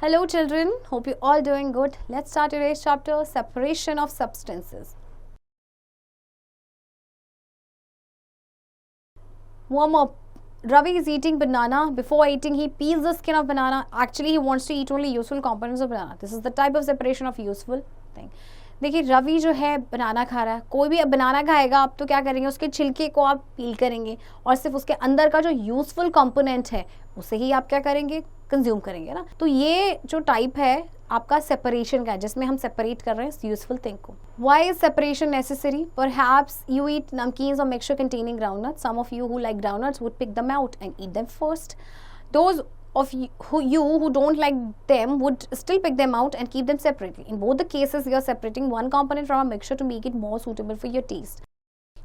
Hello children, hope you all doing good. Let's start today's chapter, separation of substances. Warm up. Ravi is eating banana. Before eating, he peels the skin of banana. Actually, he wants to eat only useful components of banana. This is the type of separation of useful thing. देखिए रवि जो है बनाना खा रहा है. कोई भी बनाना खाएगा आप तो क्या करेंगे, उसके छिलके को आप पील करेंगे और सिर्फ उसके अंदर का जो यूजफुल कंपोनेंट है उसे ही आप क्या करेंगे, कंज्यूम करेंगे ना. तो ये जो टाइप है आपका सेपरेशन का है, जिसमें हम सेपरेट कर रहे हैं यूजफुल थिंग को. Why is separation necessary? Perhaps you eat namkeens और mixture containing groundnuts. Some of you who like groundnuts would pick them out and eat them first. Those of you who don't like them would still pick them out and keep them separately. In both the cases, you are separating one component from a mixture to make it more suitable for your taste.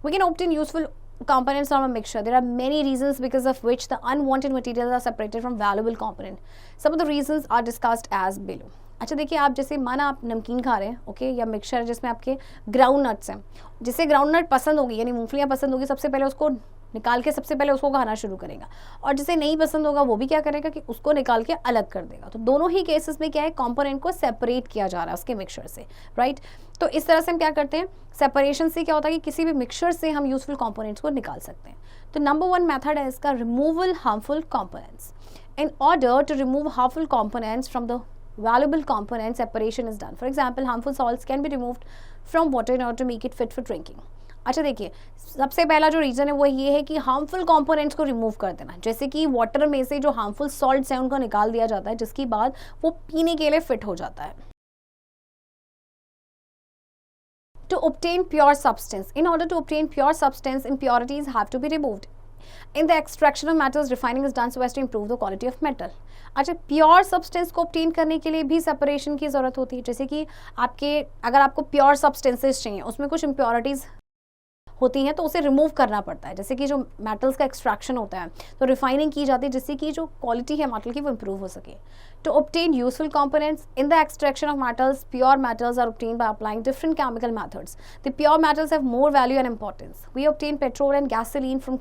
We can obtain useful components from a mixture. There are many reasons because of which the unwanted materials are separated from valuable component. Some of the reasons are discussed as below. अच्छा देखिए, आप जैसे माना आप नमकीन खा रहे हैं, ओके, या मिक्सचर जिसमें आपके ग्राउंड नट्स हैं. जिसे ग्राउंड नट पसंद होगी यानी मूंगफलियाँ पसंद होगी, सबसे पहले उसको निकाल के सबसे पहले उसको खाना शुरू करेगा. और जिसे नहीं पसंद होगा वो भी क्या करेगा कि उसको निकाल के अलग कर देगा. तो दोनों ही केसेस में क्या है, कंपोनेंट को सेपरेट किया जा रहा है उसके मिक्सचर से, राइट. तो इस तरह से हम क्या करते हैं, सेपरेशन से क्या होता है कि किसी भी मिक्सचर से हम यूजफुल कंपोनेंट्स को निकाल सकते हैं. तो नंबर 1 मेथड है इसका, removal harmful components. In order to remove harmful components from the valuable components, separation is done. For example, harmful salts can be removed from water in order to make it fit for drinking. अच्छा देखिए, सबसे पहला जो reason है वो ये है कि हार्मफुल कंपोनेंट्स को रिमूव कर देना. जैसे कि वाटर में से जो हार्मफुल सॉल्ट्स हैं उनको निकाल दिया जाता है, जिसके बाद वो पीने के लिए फिट हो जाता है. To obtain pure substance. In order to obtain pure substance, impurities have to be removed. In the extraction of metals, refining is done so as to improve the quality of metal. अच्छा, pure substance को obtain करने के लिए भी separation की ज़रूरत होती है. जैसे कि अगर आपको प्योर सब्सटेंसेस चाहिए, उसमें कुछ इम्प्योरिटीज़ होती हैं तो उसे रिमूव करना पड़ता है. जैसे कि जो मेटल्स का एक्सट्रैक्शन होता है तो रिफाइनिंग की जाती है जिससे कि जो क्वालिटी है मेटल की वो इम्प्रूव हो सके. To obtain useful components in the extraction of metals, pure metals are obtain by applying different chemical methods. The pure metals have more value and importance. We obtain petrol and gasoline from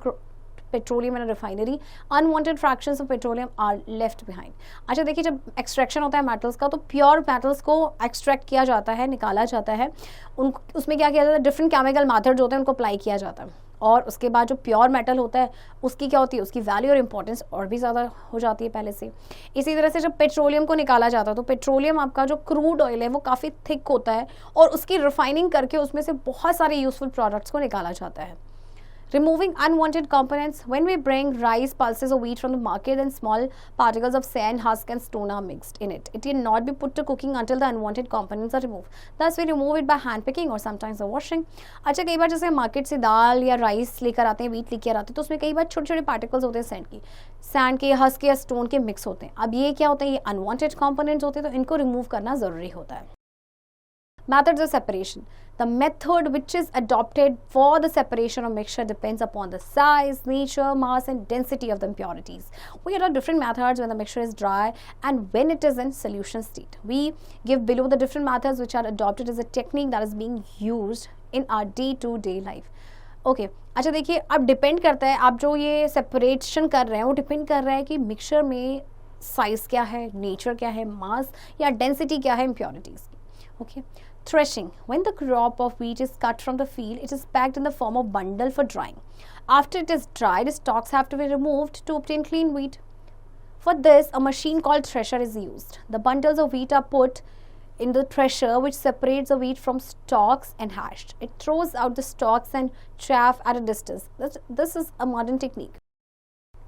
petroleum in a refinery. Unwanted fractions of petroleum are left behind. अच्छा देखिए, जब extraction होता है metals का तो pure metals को extract किया जाता है, निकाला जाता है. उसमें क्या किया जाता है, डिफरेंट केमिकल मेथड्स होते हैं उनको अप्लाई किया जाता है. और उसके बाद जो प्योर मेटल होता है उसकी क्या होती है, उसकी वैल्यू और इंपॉर्टेंस और भी ज़्यादा हो जाती है पहले से. इसी तरह से जब पेट्रोलियम को निकाला जाता है तो पेट्रोलियम आपका जो क्रूड ऑयल है वो काफ़ी थिक होता है और उसकी रिफाइनिंग करके उसमें से बहुत सारे यूजफुल प्रोडक्ट्स को निकाला जाता है. Removing unwanted components. When we bring rice, pulses or wheat from the market, then small particles of sand, husk and stone are mixed in it. It cannot be put to cooking until the unwanted components are removed. Thus, we remove it by hand picking or sometimes by washing. अच्छा, कई बार जैसे market से दाल या rice लेकर आते हैं, wheat लेकर आते हैं, तो उसमें कई बार छोटे छोटे पार्टिकल्स होते हैं सैंड के, हस्क के या स्टोन के मिक्स होते हैं. अब ये क्या होता है, ये अनवांटेड कंपोनेंट्स होते हैं तो इनको रिमूव करना ज़रूरी होता है. Methods of separation. The method which is adopted for the separation of mixture depends upon the size, nature, mass and density of the impurities. We adopt different methods when the mixture is dry and when it is in solution state. We give below the different methods which are adopted as a technique that is being used in our day-to-day life. Okay अच्छा देखिए, अब depend करता है आप जो ये separation कर रहे हैं वो डिपेंड कर रहा है कि मिक्सचर में साइज़ क्या है, नेचर क्या है, मास या डेंसिटी क्या है इम्प्योरिटीज़ की. Okay. Threshing. When the crop of wheat is cut from the field, it is packed in the form of bundle for drying. After it is dried, stalks have to be removed to obtain clean wheat. For this, a machine called thresher is used. The bundles of wheat are put in the thresher, which separates the wheat from stalks and hashed. It throws out the stalks and chaff at a distance. This is a modern technique.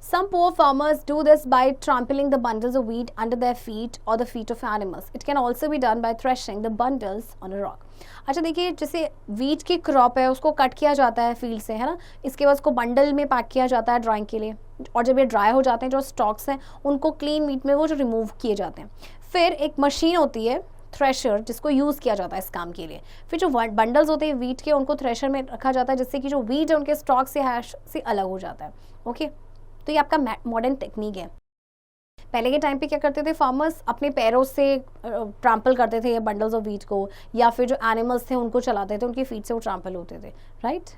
Some poor farmers do this by trampling the bundles of wheat under their feet or the feet of animals. It can also be done by threshing the bundles on a rock. अच्छा देखिए, जैसे wheat की crop है उसको cut किया जाता है field से, है ना. इसके बाद उसको बंडल में पैक किया जाता है ड्राइंग के लिए और जब ये ड्राई हो जाते हैं जो स्टॉक्स हैं उनको क्लीन मीट में वो जो रिमूव किए जाते हैं. फिर एक मशीन होती है थ्रेशर जिसको यूज़ किया जाता है इस काम के लिए. फिर जो बंडल्स होते हैं वीट के उनको थ्रेशर में रखा जाता है जिससे कि जो वीट है उनके स्टॉक से हैश से अलग हो जाता है. ओके. तो ये आपका मॉडर्न टेक्निक है. पहले के टाइम पे क्या करते थे फार्मर्स, अपने पैरों से ट्रैम्पल करते थे ये बंडल्स ऑफ व्हीट को, या फिर जो एनिमल्स थे उनको चलाते थे, उनकी फीट से वो ट्रैम्पल होते थे, right.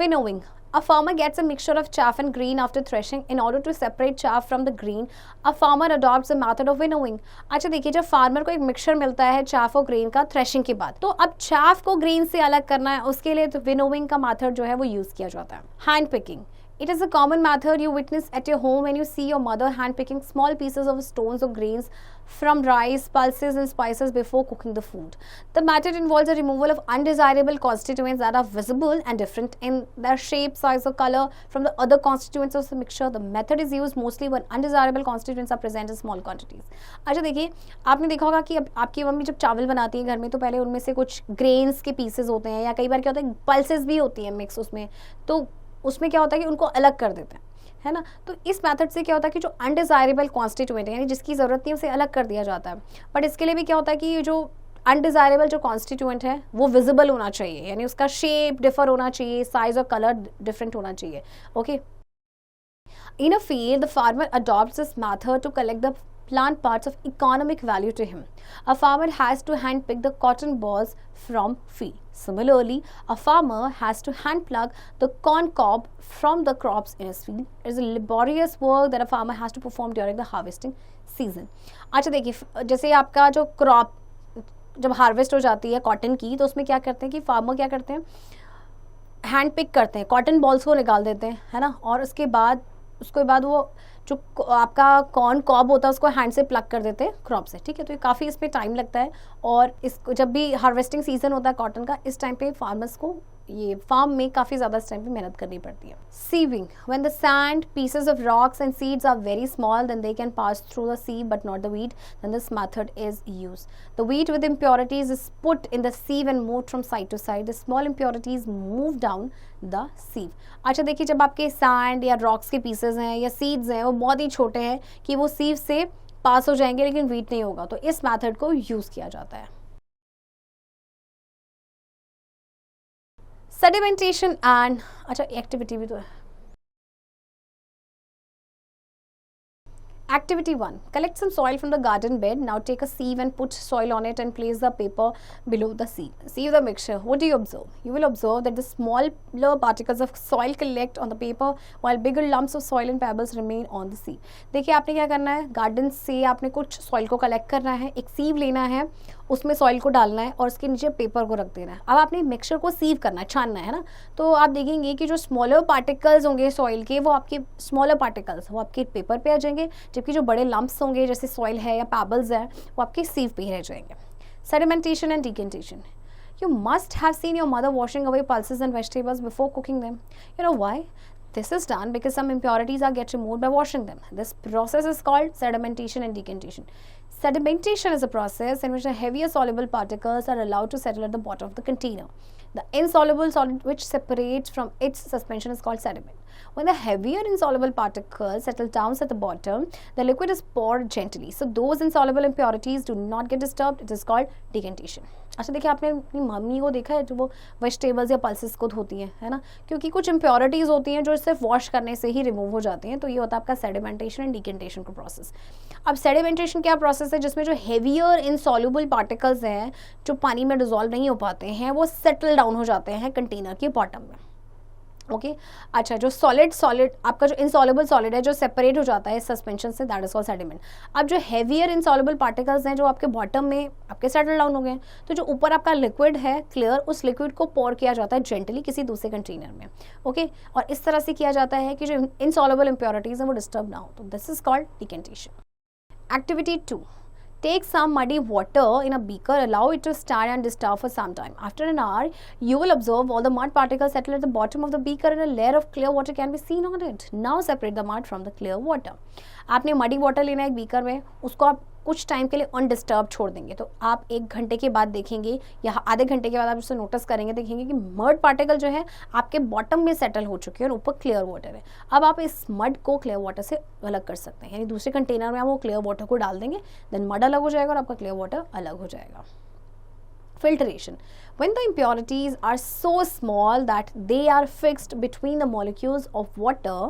Winnowing. A farmer gets a mixture of chaff and grain after threshing. In order to separate chaff from the grain, a farmer adopts the method of winnowing. अच्छा देखिए, जब फार्मर को एक mixture मिलता है chaff और grain का threshing के बाद, तो अब चाफ को ग्रेन से अलग करना है, उसके लिए तो विनोविंग का मेथड जो है वो यूज किया जाता है. Hand picking. It is a common method you witness at your home when you see your mother hand-picking small pieces of stones or grains from rice, pulses and spices before cooking the food. The method involves the removal of undesirable constituents that are visible and different in their shape, size or color from the other constituents of the mixture. The method is used mostly when undesirable constituents are present in small quantities. अच्छा देखिए, आपने देखा होगा कि अब आपकी mummy जब चावल बनाती है घर में, तो पहले उनमें से कुछ ग्रेन्स के पीसेस होते हैं, या कई बार क्या होता है पल्सेस भी होती है मिक्स उसमें, तो उसमें क्या होता है कि उनको अलग कर देते हैं, है ना. तो इस मेथड से क्या होता है कि जो अनडिज़ायरेबल कॉन्स्टिट्यूएंट है, यानी जिसकी ज़रूरत नहीं है, उसे अलग कर दिया जाता है. बट इसके लिए भी क्या होता है कि जो अनडिज़ायरेबल जो कॉन्स्टिट्यूएंट है वो विजिबल होना चाहिए, यानी उसका शेप डिफर होना चाहिए, साइज और कलर डिफरेंट होना चाहिए. Okay. In a field, the farmer adopts this method to collect the plant parts of economic value to him. A farmer has to hand pick the cotton balls from field. Similarly, a farmer has to hand pluck the corn cob from the crops in his field. It is a laborious work that a farmer has to perform during the harvesting season. अच्छा देखिए, जैसे आपका जो crop जब harvest हो जाती है cotton की, तो उसमें क्या करते हैं कि फार्मर क्या करते हैं, हैंड पिक करते हैं, कॉटन बॉल्स को निकाल देते हैं, है ना, और उसके बाद वो जो आपका कॉर्न कॉब होता है उसको हैंड से प्लग कर देते हैं क्रॉप से. ठीक है, तो ये काफ़ी इसमें टाइम लगता है, और इसको जब भी हार्वेस्टिंग सीजन होता है कॉटन का, इस टाइम पे फार्मर्स को ये फार्म में काफ़ी ज़्यादा इस टाइम पे मेहनत करनी पड़ती है. Sieving. When the sand, pieces of rocks and seeds are very small, then they can pass through the sieve but not the wheat, then this method is use. The wheat with impurities is put in the sieve and move from side to side. The small impurities move down the sieve. अच्छा देखिए, जब आपके sand या rocks के pieces हैं या seeds हैं वो बहुत ही छोटे हैं कि वो सीव से पास हो जाएंगे लेकिन वीट नहीं होगा, तो इस मेथड को यूज़ किया जाता है. सेडिमेंटेशन एंड, अच्छा एक्टिविटी भी तो है. Activity 1. Collect some soil from the garden bed. Now take a sieve and put soil on it and place the paper below the sieve. Sieve the mixture. What do you observe? You will observe that the smaller particles of soil collect on the paper while bigger lumps of soil and pebbles remain on the sieve. देखिए आपने क्या करना है, garden से आपने कुछ soil को collect करना है, एक सीव लेना है, उसमें सॉइल को डालना है और उसके नीचे पेपर को रख देना है. अब आपने मिक्सचर को सीव करना है, छानना है ना, तो आप देखेंगे कि जो स्मॉलर पार्टिकल्स होंगे सॉइल के, वो आपके स्मॉलर पार्टिकल्स वो आपके पेपर पे आ जाएंगे, जबकि जो बड़े लम्प्स होंगे जैसे सॉइल है या पैबल्स है वो आपके सीव पे ही रह जाएंगे. Sedimentation and decantation. You must have seen your mother washing away pulses and vegetables before cooking them. You know why? This is done because some impurities are get removed by washing them. This process is called sedimentation and decantation. Sedimentation is a process in which the heavier soluble particles are allowed to settle at the bottom of the container. The insoluble solid which separates from its suspension is called sediment. When the heavier insoluble particles settle down at the bottom, the liquid is poured gently. So those insoluble impurities do not get disturbed. It is called decantation. अच्छा देखिए, आपने अपनी mummy को देखा है जो वो vegetables या पल्सेस को धोती हैं, है ना, क्योंकि कुछ इम्प्योरिटीज़ होती हैं जो सिर्फ वॉश करने से ही रिमूव हो जाती हैं. तो ये होता है आपका सेडिमेंटेशन एंड डिकेंटेशन का प्रोसेस. अब सेडिमेंटेशन क्या प्रोसेस है, जिसमें जो हेवियर इनसॉल्युबल पार्टिकल्स हैं जो पानी में डिजोल्व नहीं हो पाते हैं वो सेटल डाउन हो जाते हैं कंटेनर के बॉटम में. ओके. अच्छा, जो सॉलिड आपका जो इनसॉल्युबल सॉलिड है जो सेपरेट हो जाता है सस्पेंशन से, दैट इज कॉल्ड सेडिमेंट. अब जो हेवियर इनसॉल्युबल पार्टिकल्स हैं जो आपके बॉटम में आपके सेटल डाउन हो गए, तो जो ऊपर आपका लिक्विड है क्लियर, उस लिक्विड को पोर किया जाता है जेंटली किसी दूसरे कंटेनर में. ओके. और इस तरह से किया जाता है कि जो इनसॉल्युबल इम्प्योरिटीज हैं वो डिस्टर्ब ना हो. तो this is called decantation. Activity 2. Take some muddy water in a beaker, allow it to stand and disturb for some time. After an hour, you will observe all the mud particles settle at the bottom of the beaker and a layer of clear water can be seen on it. Now separate the mud from the clear water. आपने muddy water लेना है एक beaker में, उसको आप कुछ time के लिए अनडिस्टर्ब छोड़ देंगे. तो आप 1 घंटे के बाद देखेंगे या आधे घंटे के बाद आप उसे नोटिस करेंगे, देखेंगे कि मड पार्टिकल जो है आपके बॉटम में सेटल हो चुके हैं और ऊपर क्लियर वाटर है. अब आप इस मड को क्लियर वाटर से अलग कर सकते हैं, यानी दूसरे कंटेनर में आप वो क्लियर वाटर को डाल देंगे, देन मड अलग हो जाएगा और आपका क्लियर वाटर अलग हो जाएगा. Filtration. When the impurities are so small that they are fixed between the molecules of water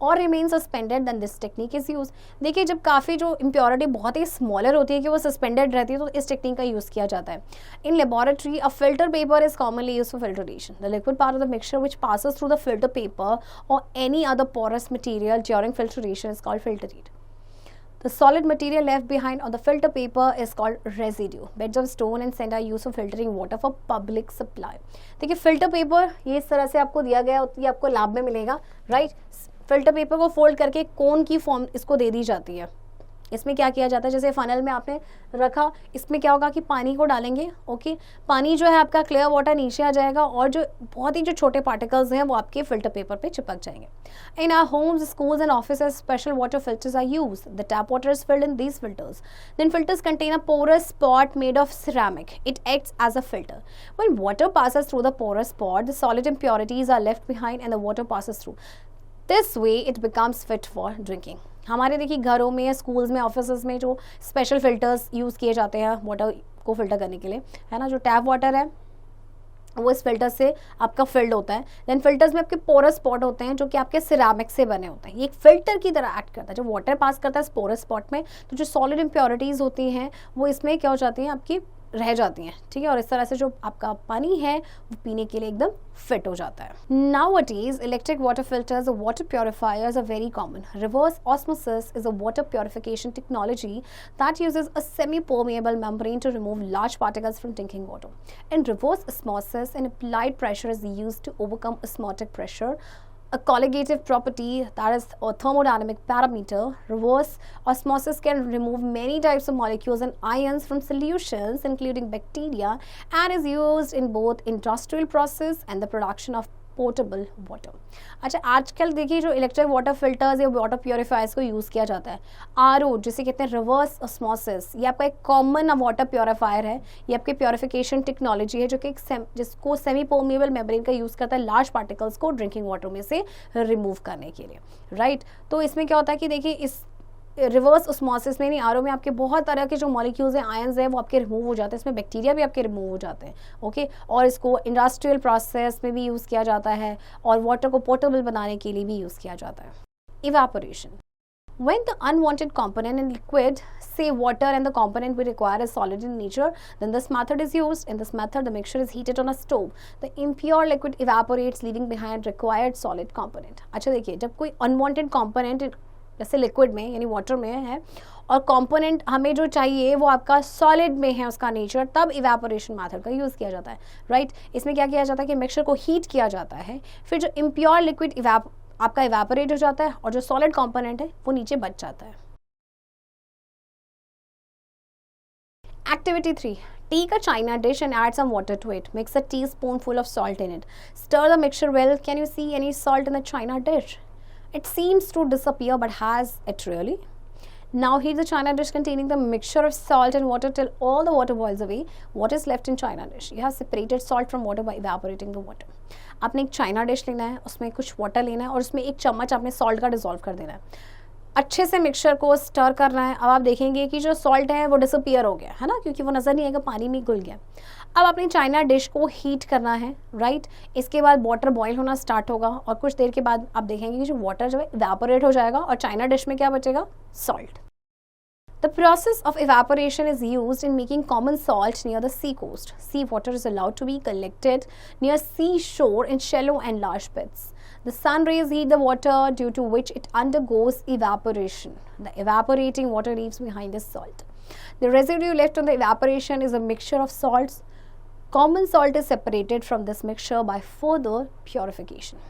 और remain suspended then this technique is use. देखिए जब काफ़ी जो इम्प्योरिटी बहुत ही स्मॉलर होती है कि वो सस्पेंडेड रहती है तो इस टेक्निक का यूज़ किया जाता है। In laboratory a filter paper is commonly use for filtration. The liquid part of the mixture which passes through the filter paper or any other porous material during filtration is called filtrate. The solid material left behind on the filter paper is called residue. Beds of stone and sand are used for filtering water for public supply. देखिए filter paper ये इस तरह से आपको दिया गया, ये आपको लैब में मिलेगा, राइट। फिल्टर पेपर को फोल्ड करके कोन की फॉर्म इसको दे दी जाती है। इसमें क्या किया जाता है, जैसे फनल में आपने रखा, इसमें क्या होगा कि पानी को डालेंगे, ओके, पानी जो है आपका क्लियर वाटर नीचे आ जाएगा और जो बहुत ही जो छोटे पार्टिकल्स हैं वो आपके फिल्टर पेपर पे चिपक जाएंगे। In our homes, schools and offices special water filters are used. The tap water is filled in these filters. Then filters contain a porous pot made of ceramic. It acts as a filter. When water passes through the porous pot, the solid impurities are left behind and the water passes through. This way it becomes fit for drinking. हमारे देखिए घरों में, schools में, office में जो special filters use किए जाते हैं वाटर को फिल्टर करने के लिए, है ना, जो टैप वाटर है वो इस फिल्टर से आपका फिल्ड होता है। देन फिल्टर्स में आपके पोरस स्पॉट होते हैं जो कि आपके सिरामिक से बने होते हैं। ये एक फिल्टर की तरह एक्ट करता है। जब वाटर पास करता है इस पोरस स्पॉट में तो जो सॉलिड इम्प्योरिटीज़ होती हैं वो इसमें क्या हो जाती हैं, आपकी रह जाती हैं, ठीक है, और इस तरह से जो आपका पानी है वो पीने के लिए एकदम फिट हो जाता है। Nowadays, electric water filters or water purifiers are very common. Reverse osmosis is a water purification technology that uses a semi-permeable membrane to remove large particles from drinking water. In reverse osmosis, an applied pressure is used to overcome osmotic pressure. A colligative property, that is a thermodynamic parameter. Reverse osmosis can remove many types of molecules and ions from solutions including bacteria and is used in both industrial process and the production of portable water. अच्छा, आजकल देखिए जो electric water filters या water purifiers को use किया जाता है, RO जिसे कहते हैं रिवर्स ऑस्मोसिस, ये आपका एक कॉमन वाटर प्योरीफायर है। ये आपकी प्योरीफिकेशन टेक्नोलॉजी है जो कि जिसको सेमी परमेबल मेम्ब्रेन का यूज़ करता है लार्ज पार्टिकल्स को ड्रिंकिंग वाटर में से रिमूव करने के लिए, राइट। तो इसमें क्या होता है कि देखिए इस रिवर्स ऑस्मोसिस में, नहीं आरओ में, आपके बहुत तरह के जो मॉलिक्यूल्स हैं, आयंस हैं, वो आपके रिमूव हो जाते हैं। इसमें बैक्टीरिया भी आपके रिमूव हो जाते हैं, ओके। और इसको इंडस्ट्रियल प्रोसेस में भी यूज़ किया जाता है और वाटर को पोर्टेबल बनाने के लिए भी यूज़ किया जाता है। Evaporation, when the unwanted component in liquid, say water, and the component we require is solid in nature, then this method is used. In this method, the mixture is heated on a stove. The impure liquid evaporates, leaving behind required solid component. अच्छा देखिए, जब कोई unwanted component जैसे liquid में यानी water में है और कंपोनेंट हमें जो चाहिए वो आपका सॉलिड में है उसका नेचर, तब इवेपोरेशन मेथड का यूज़ किया जाता है, राइट। इसमें क्या किया जाता है कि मिक्सचर को हीट किया जाता है, फिर जो इम्प्योर लिक्विड आपका इवेपोरेट हो जाता है और जो सॉलिड कंपोनेंट है वो नीचे बच जाता है। Activity 3. Take a china dish and add some water to it. Mix a teaspoonful of salt in it. Stir the mixture well. Can you see any salt in the china dish? It seems to disappear, but has it really? Now heat the china dish containing the mixture of salt and water till all the water boils away. What is left in china dish? You have separated salt from water by evaporating the water. आपने एक China dish लेना है, उसमें कुछ water लेना है और उसमें 1 चम्मच आपने सॉल्ट का डिसॉल्व कर देना है। अच्छे से मिक्सचर को स्टर करना है। अब आप देखेंगे कि जो सॉल्ट है वो डिसअपियर हो गया है ना, क्योंकि वो नज़र नहीं आएगा, पानी में घुल गया। अब अपनी चाइना डिश को हीट करना है, राइट। इसके बाद वाटर बॉईल होना स्टार्ट होगा और कुछ देर के बाद आप देखेंगे कि जो वाटर जो है इवेपोरेट हो जाएगा और चाइना डिश में क्या बचेगा, salt. The process of evaporation is used in making common salt near the sea coast. Sea water is allowed to be collected near seashore in shallow and large pits. The sun rays heat the water, due to which it undergoes evaporation. The evaporating water leaves behind the salt. The residue left on the evaporation is a mixture of salts. Common salt is separated from this mixture by further purification.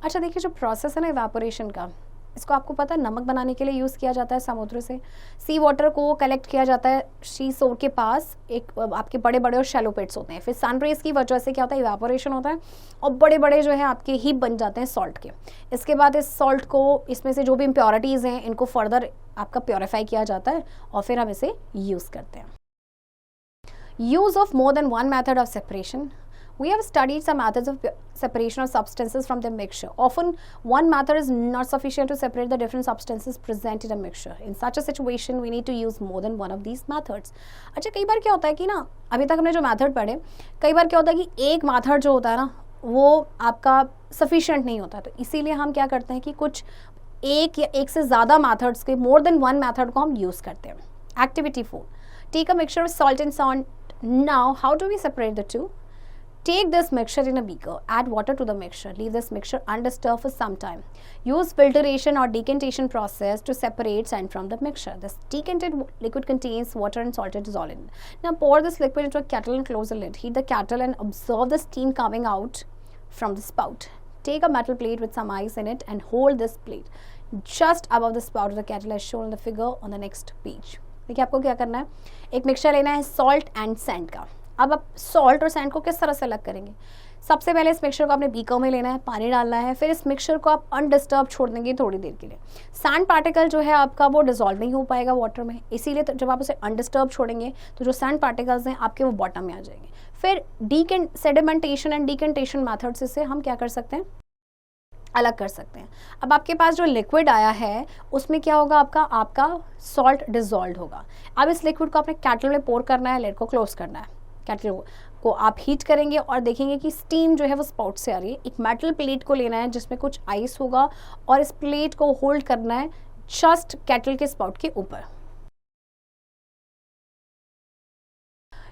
अच्छा देखिए, जो process है ना evaporation का, इसको आपको पता है नमक बनाने के लिए यूज़ किया जाता है। समुद्र से सी वाटर को कलेक्ट किया जाता है सी शोर के पास, एक आपके बड़े बड़े और शैलो पेट्स होते हैं। फिर सन रेज की वजह से क्या होता है, इवेपोरेशन होता है और बड़े बड़े जो है आपके हीप बन जाते हैं सॉल्ट के। इसके बाद इस सॉल्ट को, इसमें से जो भी इम्प्योरिटीज़ हैं, इनको फर्दर आपका प्योरीफाई किया जाता है और फिर हम इसे यूज़ करते हैं। Use of more than one method of separation. We have studied some methods of separation of substances from their mixture. Often, one method is not sufficient to separate the different substances present in a mixture. In such a situation, we need to use more than one of these methods. अच्छा, कई बार क्या होता है कि ना, अभी तक हमने जो मेथड पढ़े, कई बार क्या होता है कि एक मेथड जो होता है ना वो आपका सफिशिएंट नहीं होता, तो इसीलिए हम क्या करते हैं कि कुछ एक या एक से ज़्यादा मैथड्स के, मोर देन वन मैथड को हम यूज़ करते हैं. Activity 4, take a mixture of salt and salt. Now how do we separate the two? Take this mixture in a beaker, add water to the mixture, leave this mixture undisturbed for some time. Use filtration or decantation process to separate sand from the mixture. This decanted liquid contains water and salt dissolved in it. Now pour this liquid into a kettle and close the lid. Heat the kettle and observe the steam coming out from the spout. Take a metal plate with some ice in it and hold this plate just above the spout of the kettle as shown in the figure on the next page. देखिए आपको क्या करना है, एक mixture लेना है salt and sand का. अब आप सॉल्ट और सैंड को किस तरह से अलग करेंगे? सबसे पहले इस मिक्सचर को आपने बीकर में लेना है, पानी डालना है, फिर इस मिक्सचर को आप अनडिस्टर्ब छोड़ देंगे थोड़ी देर के लिए. सैंड पार्टिकल जो है आपका वो डिसॉल्व नहीं हो पाएगा वाटर में, इसीलिए तो जब आप उसे अनडिस्टर्ब छोड़ेंगे तो जो सैंड पार्टिकल्स हैं आपके वो बॉटम में आ जाएंगे. फिर सेडिमेंटेशन एंड डिकेंटेशन मेथड से हम क्या कर सकते हैं, अलग कर सकते हैं. अब आपके पास जो लिक्विड आया है उसमें क्या होगा, आपका सॉल्ट डिसॉल्व होगा. अब इस लिक्विड को आपने कैटल में पोर करना है, लिड को क्लोज करना है. कैटल को आप हीट करेंगे और देखेंगे कि स्टीम जो है वो स्पाउट से आ रही है. एक मेटल प्लेट को लेना है जिसमें कुछ आइस होगा और इस प्लेट को होल्ड करना है जस्ट कैटल के स्पाउट के ऊपर.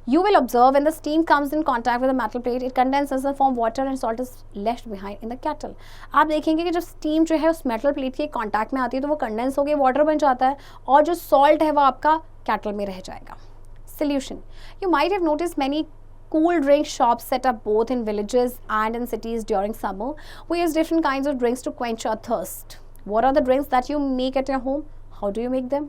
You will observe when the steam comes in contact with the metal plate, it condenses and form water and salt is left behind in the kettle. आप देखेंगे कि जब स्टीम जो है उस मेटल प्लेट के कांटेक्ट में आती है तो वो कंडेंस होकर वाटर बन जाता है और जो सॉल्ट है वो आपका कैटल में रह जाएगा. Solution. You might have noticed many cool drink shops set up both in villages and in cities during summer. We use different kinds of drinks to quench our thirst. What are the drinks that you make at your home? How do you make them?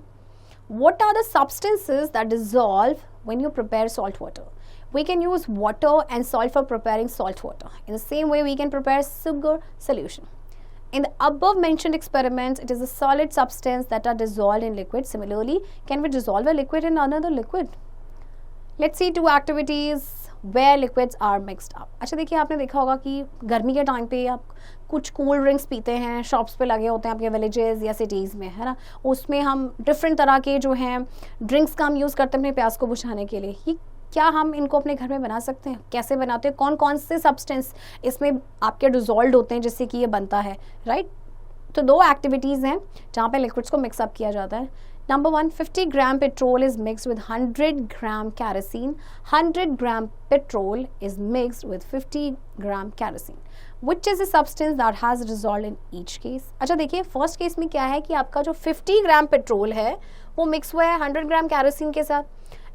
What are the substances that dissolve when you prepare salt water? We can use water and salt for preparing salt water. In the same way, we can prepare sugar solution. In the above mentioned experiments, it is a solid substance that are dissolved in liquid. Similarly, can we dissolve a liquid in another liquid? Let's see two activities where liquids are mixed up. अच्छा देखिए, आपने देखा होगा कि गर्मी के time पे आप कुछ कूल ड्रिंक्स पीते हैं, शॉप्स पे लगे होते हैं आपके विलेजेस या सिटीज़ में, है ना. उसमें हम डिफरेंट तरह के जो हैं ड्रिंक्स का हम यूज़ करते हैं अपने प्यास को बुझाने के लिए. ये क्या हम इनको अपने घर में बना सकते हैं? कैसे बनाते हैं? कौन कौन से सब्सटेंस इसमें आपके डिजॉल्व होते हैं जिससे कि ये बनता है, राइट. तो दो एक्टिविटीज़ हैं जहाँ पे लिक्विड्स को मिक्सअप किया जाता है. Number 1, 50 gram petrol is mixed with 100 gram kerosene. 100 gram petrol is mixed with 50 gram kerosene. Which is a substance that has dissolved in each case? अच्छा देखिए, फर्स्ट केस में क्या है कि आपका जो 50 ग्राम पेट्रोल है वो मिक्स हुआ है 100 ग्राम कैरोसिन के साथ.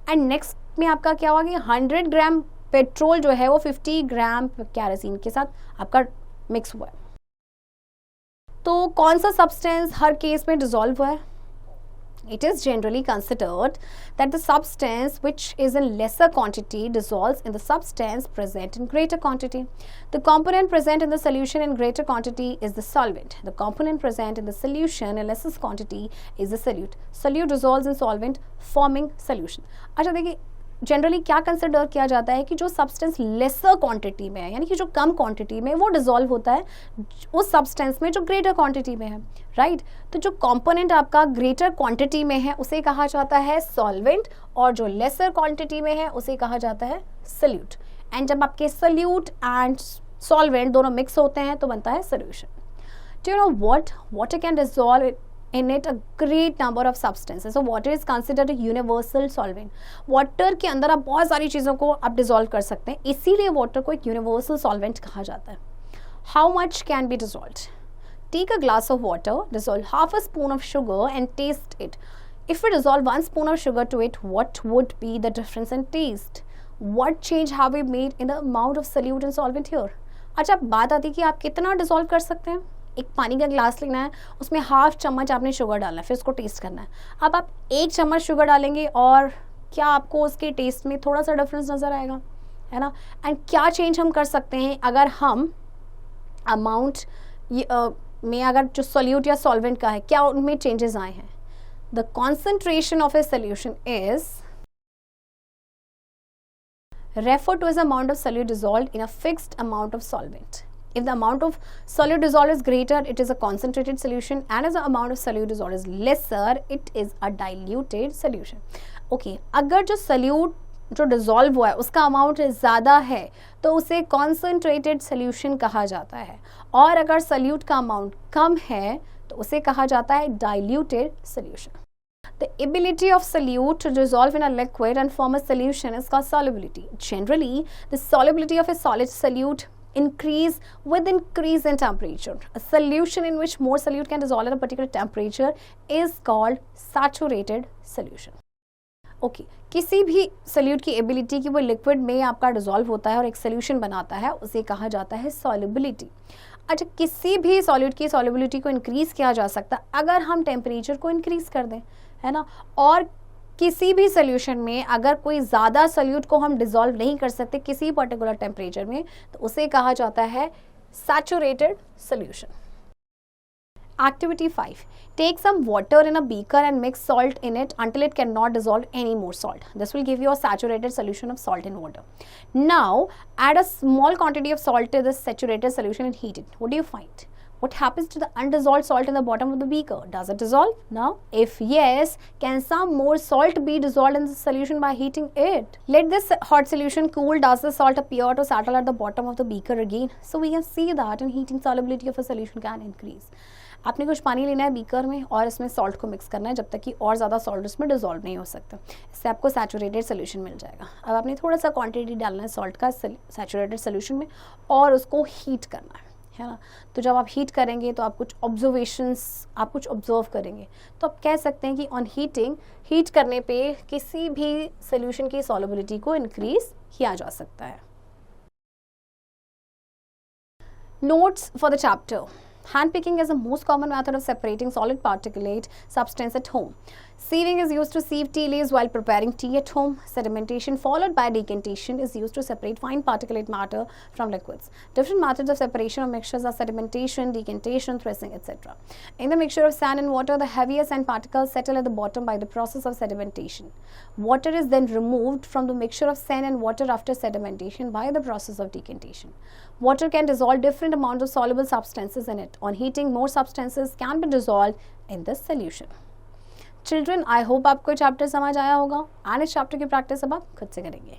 एंड नेक्स्ट में आपका क्या होगा कि 100 ग्राम पेट्रोल जो है वो 50 ग्राम कैरोसिन के साथ आपका मिक्स हुआ है. तो कौन सा सब्सटेंस हर केस में डिसॉल्व हुआ है? It is generally considered that the substance which is in lesser quantity dissolves in the substance present in greater quantity. The component present in the solution in greater quantity is the solvent. The component present in the solution in lesser quantity is the solute. Solute dissolves in solvent, forming solution. अच्छा देखिए, generally क्या consider किया जाता है कि जो substance laser quantity में है, यानी कि जो कम क्वांटिटी में, वो डिसॉल्व होता है उस सब्सटेंस में जो ग्रेटर क्वांटिटी में है, राइट. तो जो कंपोनेंट आपका ग्रेटर क्वांटिटी में है उसे कहा जाता है सॉल्वेंट और जो लेसर क्वांटिटी में है उसे कहा जाता है सल्यूट. एंड जब आपके सल्यूट एंड सॉल्वेंट दोनों मिक्स होते हैं तो बनता है solution. Do you know what? Water can dissolve in it a great number of substances. So water is considered a universal solvent. Water के अंदर आप बहुत सारी चीज़ों को आप डिसॉल्व कर सकते हैं, इसीलिए वाटर को एक यूनिवर्सल सॉल्वेंट कहा जाता है. How much can be dissolved? Take a glass of water, dissolve half a spoon of sugar and taste it. If we dissolve 1 spoon of sugar to it, what would be the difference in taste? What change have we made in the amount of solute and solvent here? अच्छा, बात आती है कि आप कितना dissolve कर सकते हैं. एक पानी का ग्लास लेना है, उसमें हाफ चम्मच आपने शुगर डालना है, फिर उसको टेस्ट करना है. अब आप 1 चम्मच शुगर डालेंगे और क्या आपको उसके टेस्ट में थोड़ा सा डिफरेंस नज़र आएगा, है ना. एंड क्या चेंज हम कर सकते हैं अगर हम अमाउंट में अगर जो सोल्यूट या सॉल्वेंट का है क्या उनमें चेंजेस आए हैं. The concentration of a solution is referred to as the amount of solute dissolved in a fixed amount of solvent. If the amount of solute dissolved is greater, it is a concentrated solution, and as the amount of solute dissolved is lesser, it is a diluted solution. Okay, अगर जो solute जो dissolve हुआ है उसका amount ज़्यादा है तो उसे कॉन्सेंट्रेटेड सोल्यूशन कहा जाता है, और अगर सोल्यूट का अमाउंट कम है तो उसे कहा जाता है diluted solution. The ability of solute to dissolve in a liquid and form a solution is called solubility. Generally, the solubility of a solid solute increase with increase in temperature. A solution in which more solute can dissolve at a particular temperature is called saturated solution. Okay किसी भी solute की ability कि वो liquid में आपका dissolve होता है और एक सोल्यूशन बनाता है, उसे कहा जाता है सॉल्युबिलिटी। अच्छा, किसी भी सॉल्यूट की सॉल्युबिलिटी को इंक्रीज किया जा सकता है अगर हम टेम्परेचर को इंक्रीज कर दें, है ना। और किसी भी सोल्यूशन में अगर कोई ज़्यादा सोल्यूट को हम डिजॉल्व नहीं कर सकते किसी पर्टिकुलर टेम्परेचर में, तो उसे कहा जाता है saturated solution. Activity 5. Take some water in a beaker and mix salt in it until it cannot dissolve any more salt. This will give you a saturated solution of salt in water. Now, add a small quantity of salt to this saturated solution and heat it. What do you find? What happens to the undissolved salt in the bottom of the beaker? Does it dissolve? No. If yes, can some more salt be dissolved in the solution by heating it? Let this hot solution cool. Does the salt appear to settle at the bottom of the beaker again? So we can see that in heating solubility of a solution can increase. आपने कुछ पानी लेना है beaker में और इसमें salt को mix करना है जब तक कि और ज़्यादा सॉल्ट उसमें डिजॉल्व नहीं हो सकता। इससे आपको सैचुरेटेड सोल्यूशन मिल जाएगा। अब आपने थोड़ा सा क्वांटिटी डालना है सॉल्ट का सैचुरेटेड सोल्यूशन में और उसको हीट करना है ना। तो जब आप हीट करेंगे तो आप कुछ ऑब्जर्व करेंगे, तो आप कह सकते हैं कि ऑन हीट करने पे किसी भी सोल्यूशन की सॉल्युबिलिटी को इंक्रीज किया जा सकता है। Notes for the chapter. Handpicking is the most common method of separating solid particulate substance at home. Sieving is used to sieve tea leaves while preparing tea at home. Sedimentation followed by decantation is used to separate fine particulate matter from liquids. Different methods of separation of mixtures are sedimentation, decantation, threshing, etc. In the mixture of sand and water, the heavier sand particles settle at the bottom by the process of sedimentation. Water is then removed from the mixture of sand and water after sedimentation by the process of decantation. Water can dissolve different amounts of soluble substances in it. On heating, more substances can be dissolved in this solution. Children, I hope आपको chapter समझ आया होगा and इस chapter की practice अब आप खुद से करेंगे।